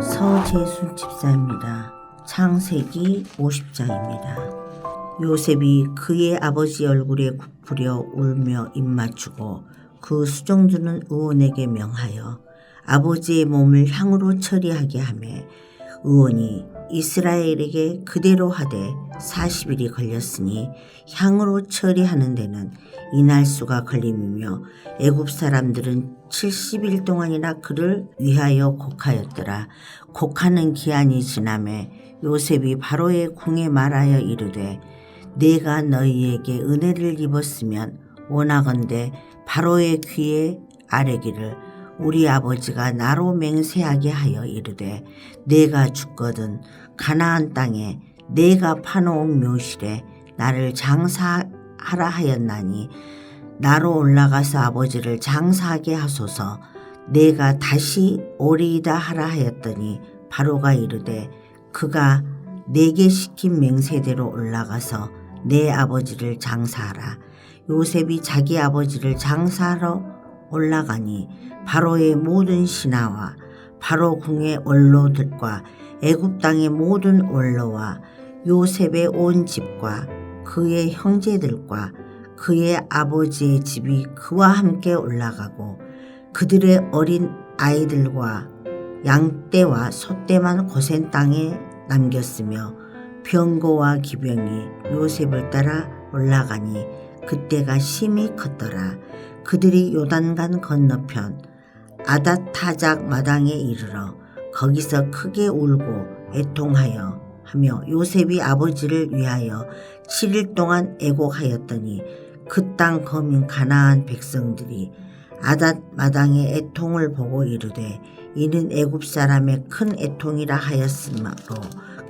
서재순 집사입니다. 창세기 50장입니다. 요셉이 그의 아버지 얼굴에 굽으려 울며 입맞추고 그 수종들은 의원에게 명하여 아버지의 몸을 향으로 처리하게 하며 의원이 이스라엘에게 그대로 하되 40일이 걸렸으니 향으로 처리하는 데는 이날수가 걸림이며 애굽 사람들은 70일 동안이나 그를 위하여 곡하였더라. 곡하는 기한이 지나매 요셉이 바로의 궁에 말하여 이르되 내가 너희에게 은혜를 입었으면 원하건대 바로의 귀에 아뢰기를 우리 아버지가 나로 맹세하게 하여 이르되 내가 죽거든 가나안 땅에 내가 파놓은 묘실에 나를 장사하라 하였나니 나로 올라가서 아버지를 장사하게 하소서. 내가 다시 오리이다 하라 하였더니 바로가 이르되 그가 내게 시킨 맹세대로 올라가서 내 아버지를 장사하라. 요셉이 자기 아버지를 장사하러 올라가니 바로의 모든 신하와 바로 궁의 원로들과 애굽 땅의 모든 원로와 요셉의 온 집과 그의 형제들과 그의 아버지의 집이 그와 함께 올라가고 그들의 어린 아이들과 양떼와 소떼만 고센 땅에 남겼으며 병거와 기병이 요셉을 따라 올라가니 그때가 심히 컸더라. 그들이 요단강 건너편 아닷타작 마당에 이르러 거기서 크게 울고 애통하여 하며 요셉이 아버지를 위하여 7일 동안 애곡하였더니 그 땅 거민 가나안 백성들이 아닷 마당의 애통을 보고 이르되 이는 애굽 사람의 큰 애통이라 하였으므로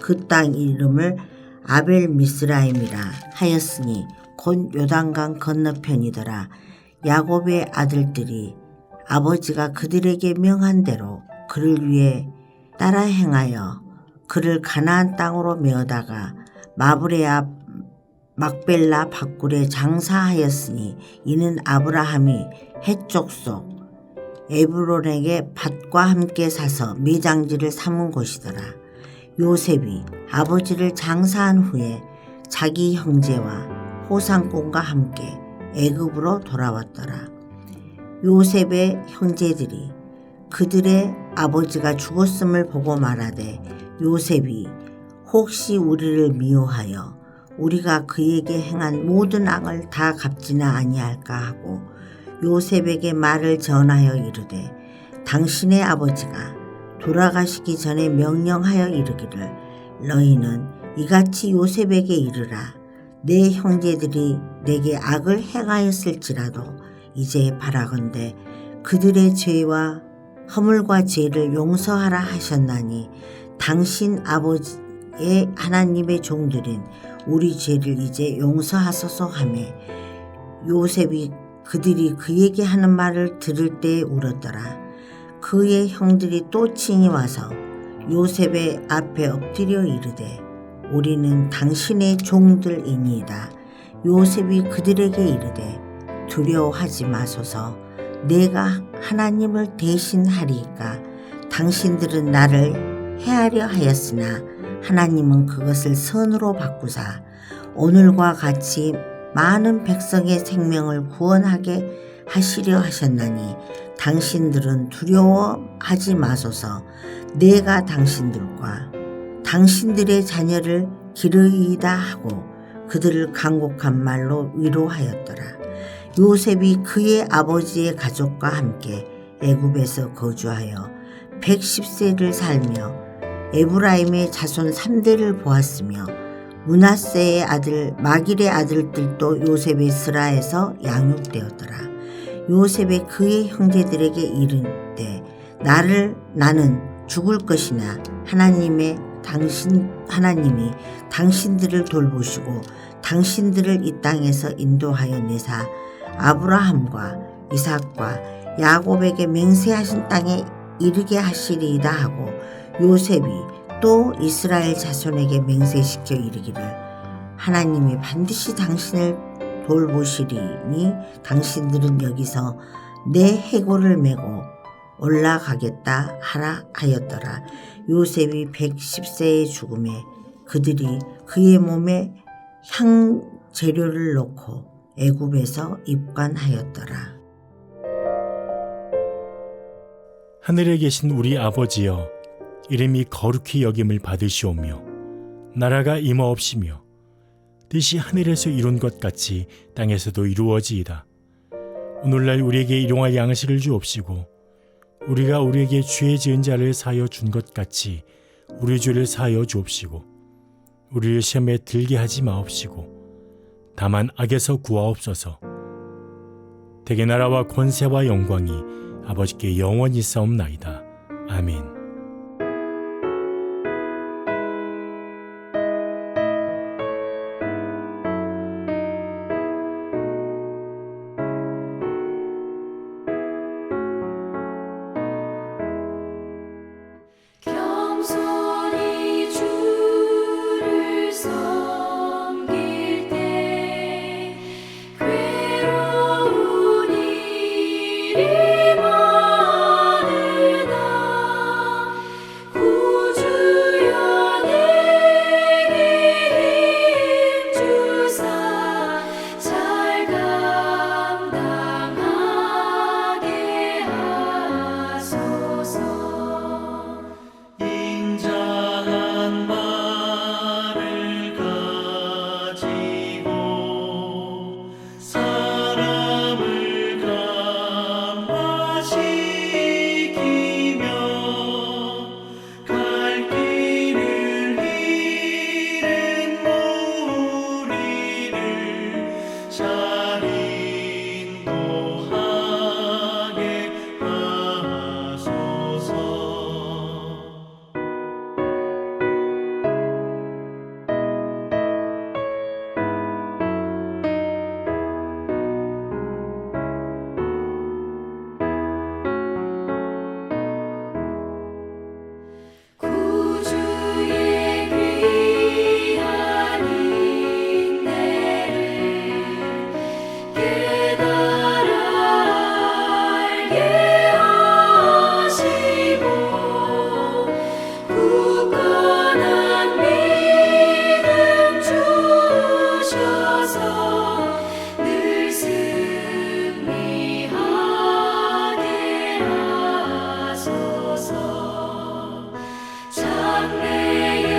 그 땅 이름을 아벨 미스라임이라 하였으니 곧 요단강 건너편이더라. 야곱의 아들들이 아버지가 그들에게 명한 대로 그를 위해 따라 행하여 그를 가나안 땅으로 메어다가 마브레 앞 막벨라 밭굴에 장사하였으니 이는 아브라함이 헷 족속 에브론에게 밭과 함께 사서 매장지를 삼은 곳이더라. 요셉이 아버지를 장사한 후에 자기 형제와 호상공과 함께 애굽으로 돌아왔더라. 요셉의 형제들이 그들의 아버지가 죽었음을 보고 말하되 요셉이 혹시 우리를 미워하여 우리가 그에게 행한 모든 악을 다 갚지나 아니할까 하고 요셉에게 말을 전하여 이르되 당신의 아버지가 돌아가시기 전에 명령하여 이르기를 너희는 이같이 요셉에게 이르라. 내 형제들이 내게 악을 행하였을지라도 이제 바라건대 그들의 죄와 허물과 죄를 용서하라 하셨나니 당신 아버지의 하나님의 종들인 우리 죄를 이제 용서하소서 하며 요셉이 그들이 그에게 하는 말을 들을 때에 울었더라. 그의 형들이 또 친히 와서 요셉의 앞에 엎드려 이르되 우리는 당신의 종들이니이다. 요셉이 그들에게 이르되 두려워하지 마소서. 내가 하나님을 대신하리이까. 당신들은 나를 해하려 하였으나 하나님은 그것을 선으로 바꾸사 오늘과 같이 많은 백성의 생명을 구원하게 하시려 하셨나니 당신들은 두려워하지 마소서. 내가 당신들과 당신들의 자녀를 기르이다 하고 그들을 간곡한 말로 위로하였더라. 요셉이 그의 아버지의 가족과 함께 애굽에서 거주하여 110세를 살며 에브라임의 자손 3대를 보았으며 므낫세의 아들 마길의 아들들도 요셉의 스라에서 양육되었더라. 요셉의 그의 형제들에게 이르되 나는 죽을 것이나 하나님이 당신들을 돌보시고 당신들을 이 땅에서 인도하여 내사 아브라함과 이삭과 야곱에게 맹세하신 땅에 이르게 하시리이다 하고 요셉이 또 이스라엘 자손에게 맹세시켜 이르기를 하나님이 반드시 당신을 돌보시리니 당신들은 여기서 내 해골을 메고 올라가겠다 하라 하였더라. 요셉이 110세의 죽음에 그들이 그의 몸에 향재료를 넣고 애굽에서 입관하였더라. 하늘에 계신 우리 아버지여, 이름이 거룩히 여김을 받으시오며 나라가 임하옵시며 뜻이 하늘에서 이룬 것 같이 땅에서도 이루어지이다. 오늘날 우리에게 일용할 양식을 주옵시고 우리가 우리에게 죄 지은 자를 사하여 준 것 같이 우리 죄를 사하여 주옵시고 우리를 시험에 들게 하지 마옵시고 다만 악에서 구하옵소서. 대개 나라와 권세와 영광이 아버지께 영원히 싸움나이다. 아멘. 겸손히 주를 섬길 때 괴로운 일이 많으나 구주여 내게 힘 주사 잘 감당하게 하소서. 인자한 말을 가지고 사람을 감화시키며 갈 길을 잃은 무리를 잘 인도하게 하소서. 구주의 귀한 인내를 깨달아 알게 하시고 굳건한 믿음 주셔서 늘 승리하게 하소서. 장래의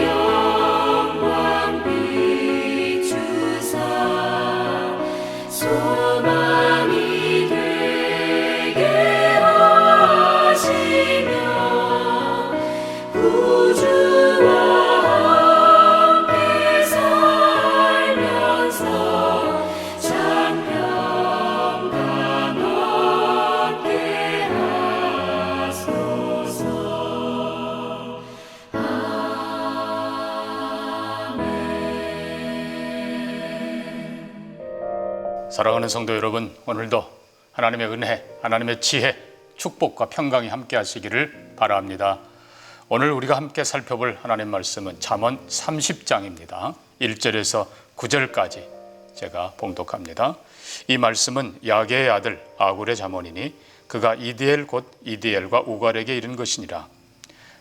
영광 비추사 소망이 되게 하시며 구주와 함께 살면서 장평강 얻게 하소서. 사랑하는 성도 여러분, 오늘도 하나님의 은혜, 하나님의 지혜, 축복과 평강이 함께 하시기를 바랍니다. 오늘 우리가 함께 살펴볼 하나님 말씀은 잠언 30장입니다. 1절에서 9절까지 제가 봉독합니다. 이 말씀은 야게의 아들 아굴의 잠언이니 그가 이디엘 곧 이디엘과 우갈에게 이른 것이니라.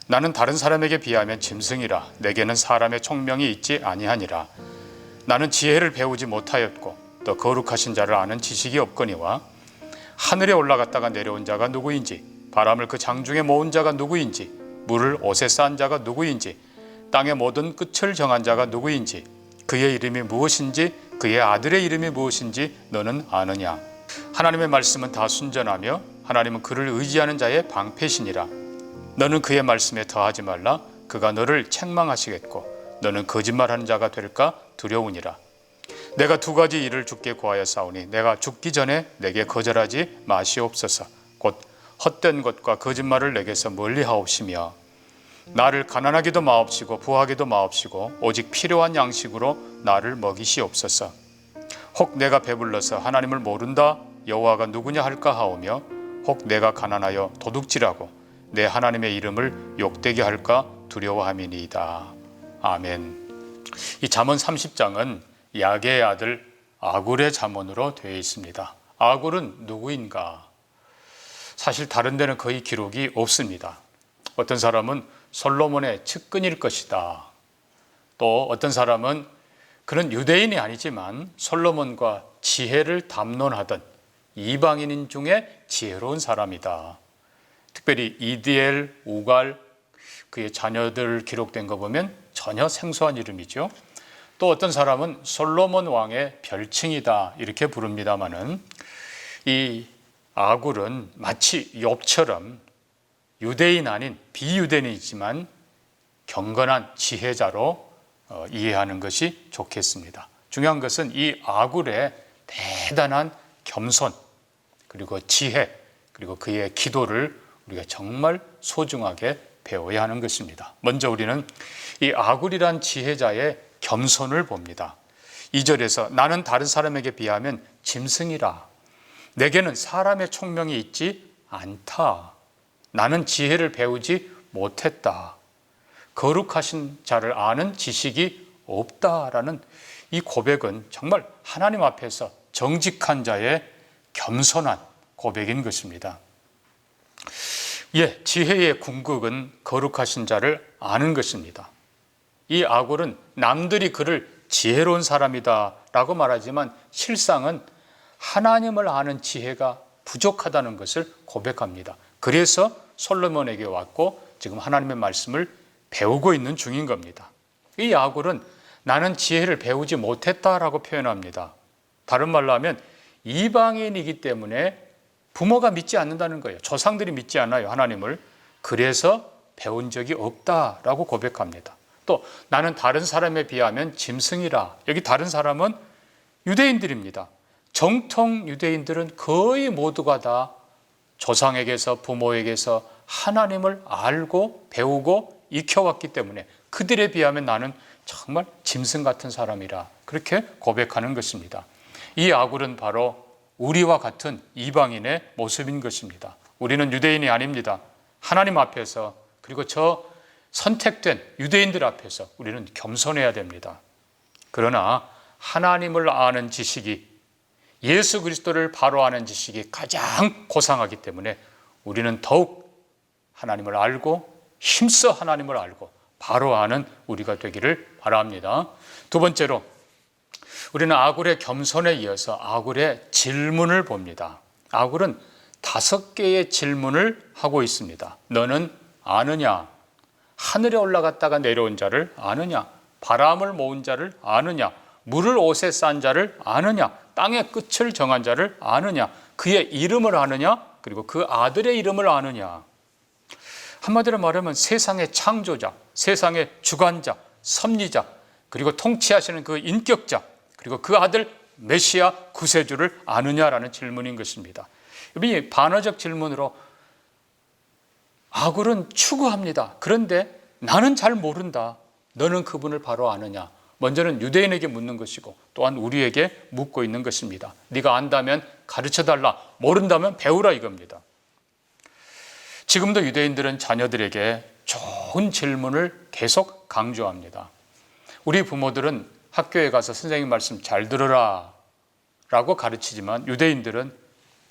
나는 다른 사람에게 비하면 짐승이라. 내게는 사람의 총명이 있지 아니하니라. 나는 지혜를 배우지 못하였고 또 거룩하신 자를 아는 지식이 없거니와 하늘에 올라갔다가 내려온 자가 누구인지, 바람을 그 장중에 모은 자가 누구인지, 물을 옷에 싼 자가 누구인지, 땅의 모든 끝을 정한 자가 누구인지, 그의 이름이 무엇인지, 그의 아들의 이름이 무엇인지 너는 아느냐. 하나님의 말씀은 다 순전하며 하나님은 그를 의지하는 자의 방패시니라. 너는 그의 말씀에 더하지 말라. 그가 너를 책망하시겠고 너는 거짓말하는 자가 될까 두려우니라. 내가 두 가지 일을 주께 구하여 싸우니 내가 죽기 전에 내게 거절하지 마시옵소서. 곧 헛된 것과 거짓말을 내게서 멀리하옵시며 나를 가난하게도 마옵시고 부하게도 마옵시고 오직 필요한 양식으로 나를 먹이시옵소서. 혹 내가 배불러서 하나님을 모른다 여호와가 누구냐 할까 하오며 혹 내가 가난하여 도둑질하고 내 하나님의 이름을 욕되게 할까 두려워함이니이다. 아멘. 이 잠언 30장은 야게의 아들 아굴의 잠언으로 되어 있습니다. 아굴은 누구인가? 사실 다른 데는 거의 기록이 없습니다. 어떤 사람은 솔로몬의 측근일 것이다. 또 어떤 사람은 그는 유대인이 아니지만 솔로몬과 지혜를 담론하던 이방인인 중에 지혜로운 사람이다. 특별히 이디엘, 우갈, 그의 자녀들 기록된 거 보면 전혀 생소한 이름이죠. 또 어떤 사람은 솔로몬 왕의 별칭이다 이렇게 부릅니다마는 이 아굴은 마치 욥처럼 유대인 아닌 비유대인이지만 경건한 지혜자로 이해하는 것이 좋겠습니다. 중요한 것은 이 아굴의 대단한 겸손 그리고 지혜 그리고 그의 기도를 우리가 정말 소중하게 배워야 하는 것입니다. 먼저 우리는 이 아굴이란 지혜자의 겸손을 봅니다. 2절에서 나는 다른 사람에게 비하면 짐승이라. 내게는 사람의 총명이 있지 않다. 나는 지혜를 배우지 못했다. 거룩하신 자를 아는 지식이 없다라는 이 고백은 정말 하나님 앞에서 정직한 자의 겸손한 고백인 것입니다. 지혜의 궁극은 거룩하신 자를 아는 것입니다. 이 아굴은 남들이 그를 지혜로운 사람이다 라고 말하지만 실상은 하나님을 아는 지혜가 부족하다는 것을 고백합니다. 그래서 솔로몬에게 왔고 지금 하나님의 말씀을 배우고 있는 중인 겁니다. 이 아굴은 나는 지혜를 배우지 못했다라고 표현합니다. 다른 말로 하면 이방인이기 때문에 부모가 믿지 않는다는 거예요. 조상들이 믿지 않아요, 하나님을. 그래서 배운 적이 없다라고 고백합니다. 또 나는 다른 사람에 비하면 짐승이라. 여기 다른 사람은 유대인들입니다. 정통 유대인들은 거의 모두가 다 조상에게서 부모에게서 하나님을 알고 배우고 익혀왔기 때문에 그들에 비하면 나는 정말 짐승 같은 사람이라 그렇게 고백하는 것입니다. 이 아굴은 바로 우리와 같은 이방인의 모습인 것입니다. 우리는 유대인이 아닙니다. 하나님 앞에서 그리고 저 선택된 유대인들 앞에서 우리는 겸손해야 됩니다. 그러나 하나님을 아는 지식이 예수 그리스도를 바로 아는 지식이 가장 고상하기 때문에 우리는 더욱 하나님을 알고 힘써 하나님을 알고 바로 아는 우리가 되기를 바랍니다. 두 번째로 우리는 아굴의 겸손에 이어서 아굴의 질문을 봅니다. 아굴은 5개의 질문을 하고 있습니다. 너는 아느냐? 하늘에 올라갔다가 내려온 자를 아느냐? 바람을 모은 자를 아느냐? 물을 옷에 싼 자를 아느냐? 땅의 끝을 정한 자를 아느냐? 그의 이름을 아느냐? 그리고 그 아들의 이름을 아느냐? 한마디로 말하면 세상의 창조자, 세상의 주관자, 섭리자, 그리고 통치하시는 그 인격자, 그리고 그 아들 메시아 구세주를 아느냐라는 질문인 것입니다. 이 반어적 질문으로 아굴은 추구합니다. 그런데 나는 잘 모른다. 너는 그분을 바로 아느냐? 먼저는 유대인에게 묻는 것이고 또한 우리에게 묻고 있는 것입니다. 네가 안다면 가르쳐달라, 모른다면 배우라 이겁니다. 지금도 유대인들은 자녀들에게 좋은 질문을 계속 강조합니다. 우리 부모들은 학교에 가서 선생님 말씀 잘 들으라 라고 가르치지만 유대인들은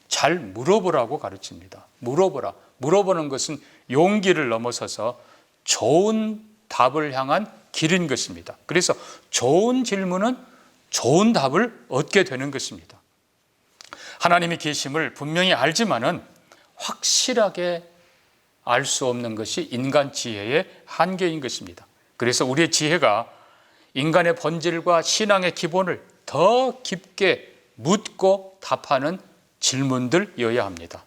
잘 물어보라고 가르칩니다. 물어보라. 물어보는 것은 용기를 넘어서서 좋은 답을 향한 길인 것입니다. 그래서 좋은 질문은 좋은 답을 얻게 되는 것입니다. 하나님의 계심을 분명히 알지만은 확실하게 알 수 없는 것이 인간 지혜의 한계인 것입니다. 그래서 우리의 지혜가 인간의 본질과 신앙의 기본을 더 깊게 묻고 답하는 질문들이어야 합니다.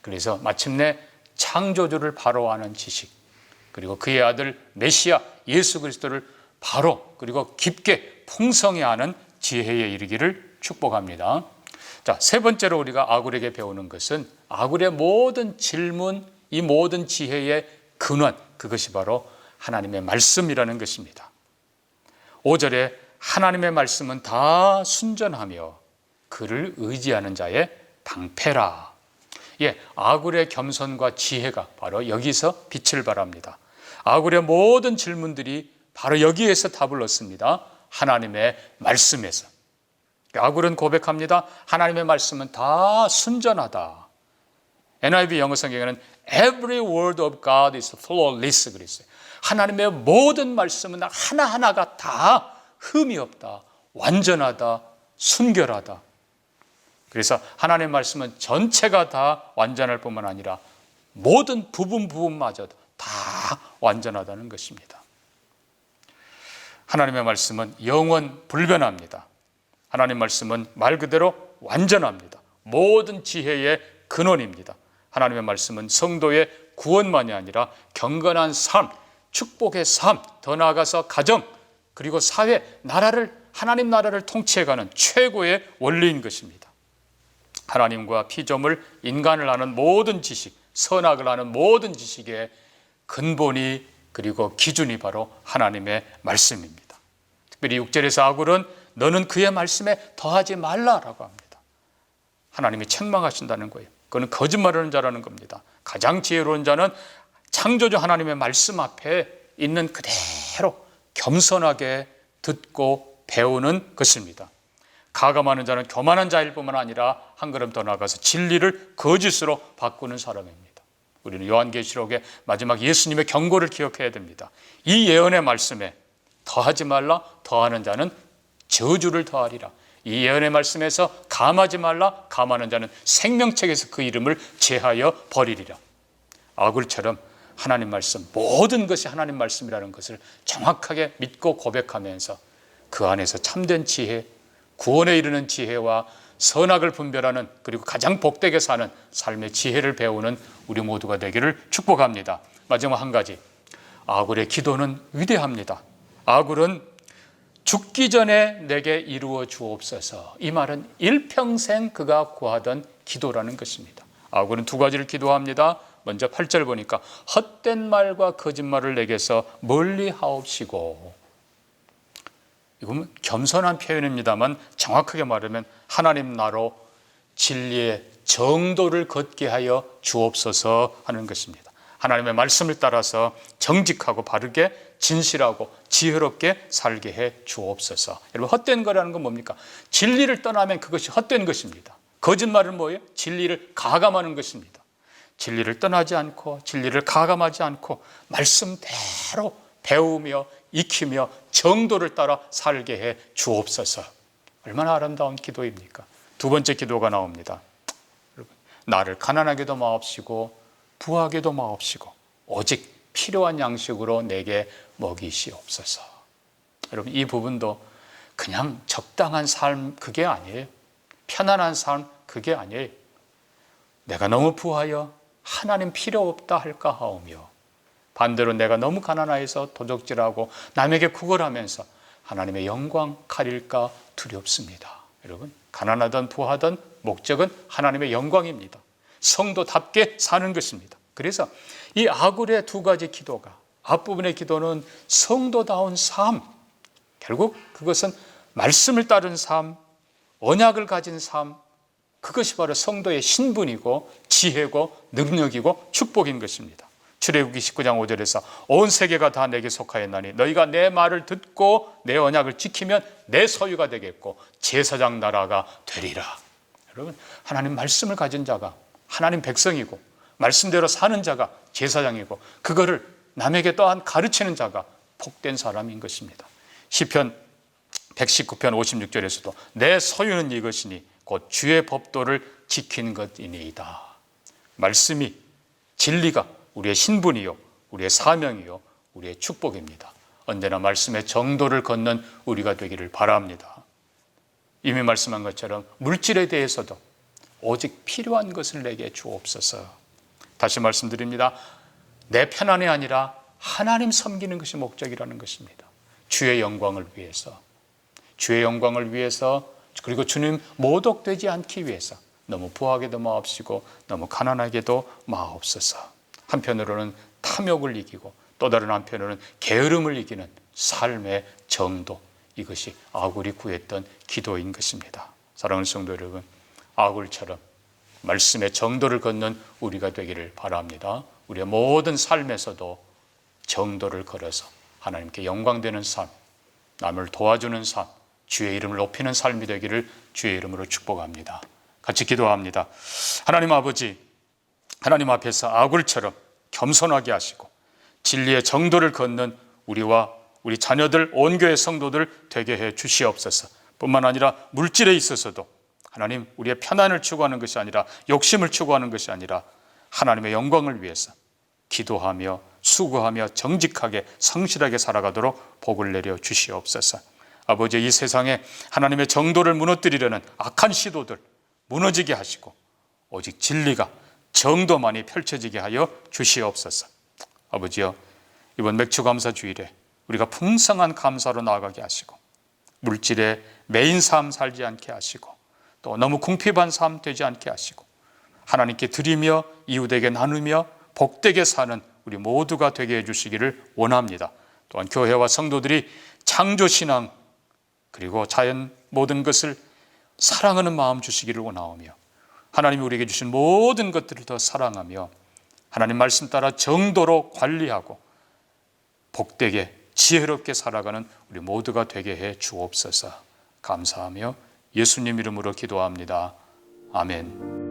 그래서 마침내 창조주를 바로 아는 지식, 그리고 그의 아들 메시아 예수 그리스도를 바로 그리고 깊게 풍성히 아는 지혜에 이르기를 축복합니다. 자, 세 번째로 우리가 아굴에게 배우는 것은 아굴의 모든 질문, 이 모든 지혜의 근원, 그것이 바로 하나님의 말씀이라는 것입니다. 5절에 하나님의 말씀은 다 순전하며 그를 의지하는 자의 방패라. 아굴의 겸손과 지혜가 바로 여기서 빛을 발합니다. 아굴의 모든 질문들이 바로 여기에서 답을 얻습니다. 하나님의 말씀에서. 아굴은 고백합니다. 하나님의 말씀은 다 순전하다. NIV 영어 성경에는 Every word of God is flawless 그랬어요. 하나님의 모든 말씀은 하나하나가 다 흠이 없다, 완전하다, 순결하다. 그래서 하나님의 말씀은 전체가 다 완전할 뿐만 아니라 모든 부분마저도 다 완전하다는 것입니다. 하나님의 말씀은 영원 불변합니다. 하나님의 말씀은 말 그대로 완전합니다. 모든 지혜의 근원입니다. 하나님의 말씀은 성도의 구원만이 아니라 경건한 삶, 축복의 삶, 더 나아가서 가정, 그리고 사회, 하나님 나라를 통치해가는 최고의 원리인 것입니다. 하나님과 피조물, 인간을 아는 모든 지식, 선악을 아는 모든 지식의 근본이 그리고 기준이 바로 하나님의 말씀입니다. 특별히 6절에서 아굴은 너는 그의 말씀에 더하지 말라라고 합니다. 하나님이 책망하신다는 거예요. 그건 거짓말하는 자라는 겁니다. 가장 지혜로운 자는 창조주 하나님의 말씀 앞에 있는 그대로 겸손하게 듣고 배우는 것입니다. 가감하는 자는 교만한 자일 뿐만 아니라 한 걸음 더 나아가서 진리를 거짓으로 바꾸는 사람입니다. 우리는 요한계시록의 마지막 예수님의 경고를 기억해야 됩니다. 이 예언의 말씀에 더하지 말라, 더하는 자는 저주를 더하리라. 이 예언의 말씀에서 감하지 말라, 감하는 자는 생명책에서 그 이름을 제하여 버리리라. 아굴처럼 하나님 말씀, 모든 것이 하나님 말씀이라는 것을 정확하게 믿고 고백하면서 그 안에서 참된 지혜, 구원에 이르는 지혜와 선악을 분별하는, 그리고 가장 복되게 사는 삶의 지혜를 배우는 우리 모두가 되기를 축복합니다. 마지막 한 가지, 아굴의 기도는 위대합니다. 아굴은 죽기 전에 내게 이루어 주옵소서. 이 말은 일평생 그가 구하던 기도라는 것입니다. 아굴은 두 가지를 기도합니다. 먼저 8절 보니까 헛된 말과 거짓말을 내게서 멀리 하옵시고. 이건 겸손한 표현입니다만 정확하게 말하면 하나님 나로 진리의 정도를 걷게 하여 주옵소서 하는 것입니다. 하나님의 말씀을 따라서 정직하고 바르게 진실하고 지혜롭게 살게 해 주옵소서. 여러분, 헛된 거라는 건 뭡니까? 진리를 떠나면 그것이 헛된 것입니다. 거짓말은 뭐예요? 진리를 가감하는 것입니다. 진리를 떠나지 않고 진리를 가감하지 않고 말씀대로 배우며 익히며 정도를 따라 살게 해 주옵소서. 얼마나 아름다운 기도입니까? 두 번째 기도가 나옵니다. 여러분, 나를 가난하게도 마옵시고 부하게도 마옵시고 오직 필요한 양식으로 내게 먹이시옵소서. 여러분, 이 부분도 그냥 적당한 삶 그게 아니에요. 편안한 삶 그게 아니에요. 내가 너무 부하여 하나님 필요 없다 할까 하오며, 반대로 내가 너무 가난해서 도적질하고 남에게 구걸하면서 하나님의 영광 가릴까 두렵습니다. 여러분, 가난하든 부하든 목적은 하나님의 영광입니다. 성도답게 사는 것입니다. 그래서 이 아굴의 두 가지 기도가, 앞부분의 기도는 성도다운 삶, 결국 그것은 말씀을 따른 삶, 언약을 가진 삶, 그것이 바로 성도의 신분이고 지혜고 능력이고 축복인 것입니다. 출애굽기 19장 5절에서 온 세계가 다 내게 속하였나니 너희가 내 말을 듣고 내 언약을 지키면 내 소유가 되겠고 제사장 나라가 되리라. 여러분, 하나님 말씀을 가진 자가 하나님 백성이고 말씀대로 사는 자가 제사장이고 그거를 남에게 또한 가르치는 자가 복된 사람인 것입니다. 시편 119편 56절에서도 내 소유는 이것이니 곧 주의 법도를 지킨 것이니이다. 말씀이, 진리가 우리의 신분이요, 우리의 사명이요, 우리의 축복입니다. 언제나 말씀의 정도를 걷는 우리가 되기를 바랍니다. 이미 말씀한 것처럼 물질에 대해서도 오직 필요한 것을 내게 주옵소서. 다시 말씀드립니다. 내 편안이 아니라 하나님 섬기는 것이 목적이라는 것입니다. 주의 영광을 위해서, 주의 영광을 위해서, 그리고 주님 모독되지 않기 위해서 너무 부하게도 마옵시고 너무 가난하게도 마옵소서. 한편으로는 탐욕을 이기고 또 다른 한편으로는 게으름을 이기는 삶의 정도, 이것이 아굴이 구했던 기도인 것입니다. 사랑하는 성도 여러분, 아굴처럼 말씀의 정도를 걷는 우리가 되기를 바랍니다. 우리의 모든 삶에서도 정도를 걸어서 하나님께 영광되는 삶, 남을 도와주는 삶, 주의 이름을 높이는 삶이 되기를 주의 이름으로 축복합니다. 같이 기도합니다. 하나님 아버지, 하나님 앞에서 아굴처럼 겸손하게 하시고 진리의 정도를 걷는 우리와 우리 자녀들, 온 교회 성도들 되게 해 주시옵소서. 뿐만 아니라 물질에 있어서도 하나님, 우리의 편안을 추구하는 것이 아니라, 욕심을 추구하는 것이 아니라 하나님의 영광을 위해서 기도하며 수고하며 정직하게 성실하게 살아가도록 복을 내려 주시옵소서. 아버지, 이 세상에 하나님의 정도를 무너뜨리려는 악한 시도들 무너지게 하시고 오직 진리가, 정도만이 펼쳐지게 하여 주시옵소서. 아버지여, 이번 맥주감사 주일에 우리가 풍성한 감사로 나아가게 하시고 물질에 매인 삶 살지 않게 하시고 또 너무 궁핍한 삶 되지 않게 하시고 하나님께 드리며 이웃에게 나누며 복되게 사는 우리 모두가 되게 해주시기를 원합니다. 또한 교회와 성도들이 창조신앙 그리고 자연 모든 것을 사랑하는 마음 주시기를 원하오며 하나님이 우리에게 주신 모든 것들을 더 사랑하며 하나님 말씀 따라 정도로 관리하고 복되게 지혜롭게 살아가는 우리 모두가 되게 해 주옵소서. 감사하며 예수님 이름으로 기도합니다. 아멘.